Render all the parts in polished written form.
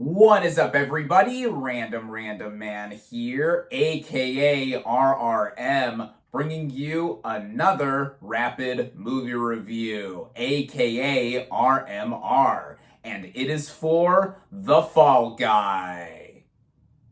What is up, everybody? Random Random Man here, aka RRM, bringing you another rapid movie review, aka RMR, and it is for The Fall Guy.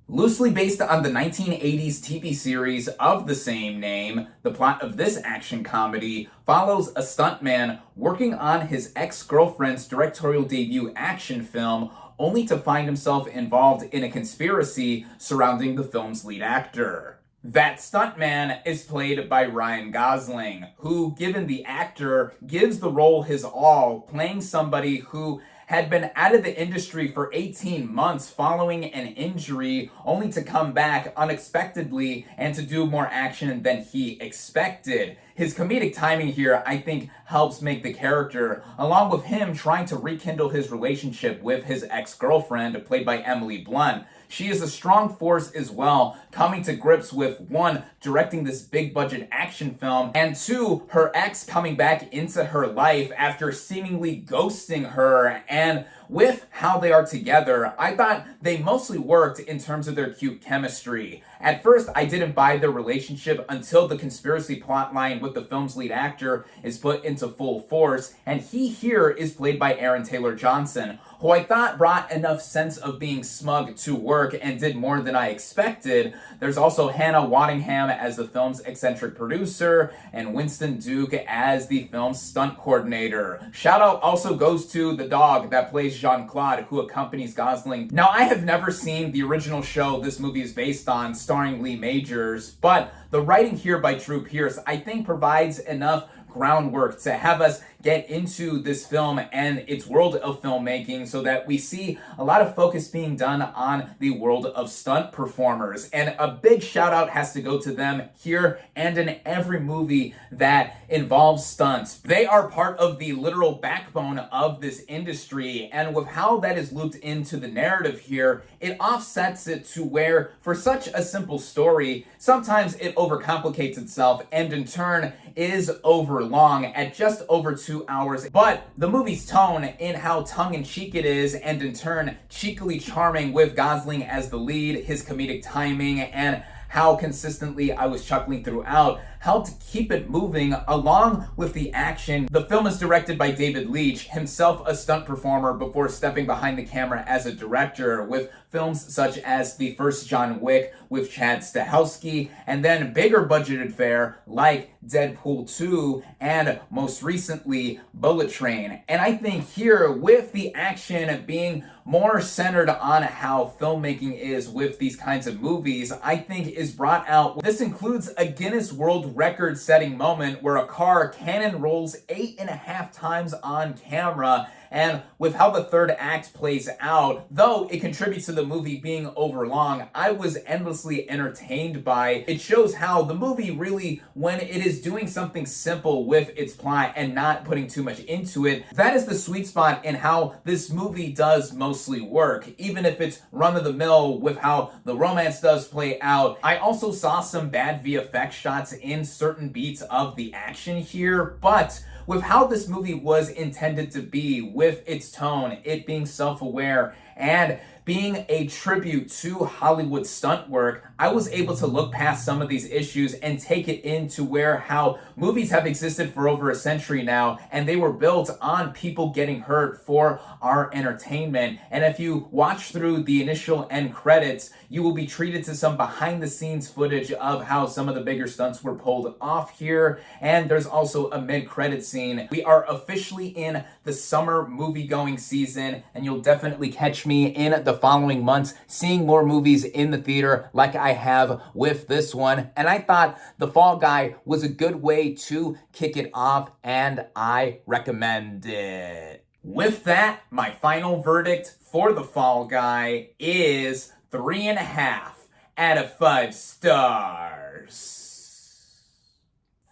Loosely based on the 1980s TV series of the same name, the plot of this action comedy follows a stuntman working on his ex-girlfriend's directorial debut action film, only to find himself involved in a conspiracy surrounding the film's lead actor. That stuntman is played by Ryan Gosling, who, given the actor, gives the role his all, playing somebody who had been out of the industry for 18 months following an injury, only to come back unexpectedly and to do more action than he expected. His comedic timing here, I think, helps make the character, along with him trying to rekindle his relationship with his ex-girlfriend, played by Emily Blunt. She is a strong force as well, coming to grips with, one, directing this big-budget action film, and two, her ex coming back into her life after seemingly ghosting her. And with how they are together, I thought they mostly worked in terms of their cute chemistry. At first, I didn't buy their relationship until the conspiracy plotline with the film's lead actor is put into full force, and he here is played by Aaron Taylor-Johnson, who I thought brought enough sense of being smug to work and did more than I expected. There's also Hannah Waddingham as the film's eccentric producer, and Winston Duke as the film's stunt coordinator. Shout out also goes to the dog that plays Jean-Claude, who accompanies Gosling. Now, I have never seen the original show this movie is based on, starring Lee Majors, but the writing here by Drew Pearce, I think, provides enough groundwork to have us get into this film and its world of filmmaking, so that we see a lot of focus being done on the world of stunt performers. And a big shout out has to go to them here and in every movie that involves stunts. They are part of the literal backbone of this industry, and with how that is looped into the narrative here, it offsets it to where, for such a simple story, sometimes it overcomplicates itself and in turn is overlong at just over 2 hours. But the movie's tone, in how tongue-in-cheek it is, and in turn cheekily charming with Gosling as the lead, his comedic timing, and how consistently I was chuckling throughout, helped keep it moving along with the action. The film is directed by David Leitch, himself a stunt performer before stepping behind the camera as a director, with films such as the first John Wick with Chad Stahelski, and then bigger budgeted fare like Deadpool 2, and most recently Bullet Train. And I think here, with the action being more centered on how filmmaking is with these kinds of movies, I think is brought out. This includes a Guinness World Record-setting moment where a car cannon rolls 8.5 times on camera. And with how the third act plays out, though it contributes to the movie being overlong, I was endlessly entertained by it. It shows how the movie really, when it is doing something simple with its plot and not putting too much into it, that is the sweet spot in how this movie does mostly work, even if it's run-of-the-mill with how the romance does play out. I also saw some bad VFX shots in certain beats of the action here, but with how this movie was intended to be, with its tone, it being self-aware, and being a tribute to Hollywood stunt work, I was able to look past some of these issues and take it into where how movies have existed for over a century now, and they were built on people getting hurt for our entertainment. And if you watch through the initial end credits, you will be treated to some behind-the-scenes footage of how some of the bigger stunts were pulled off here, and there's also a mid-credit scene. We are officially in the summer movie-going season, and you'll definitely catch me in the following months seeing more movies in the theater like I have with this one. And I thought The Fall Guy was a good way to kick it off, and I recommend it. With that, my final verdict for The Fall Guy is 3.5 out of 5 stars.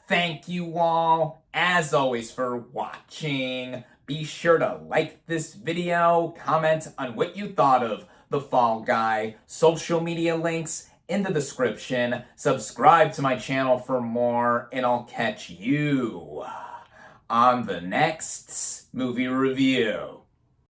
Thank you all, as always, for watching. Be sure to like this video, comment on what you thought of The Fall Guy, social media links in the description, subscribe to my channel for more, and I'll catch you on the next movie review.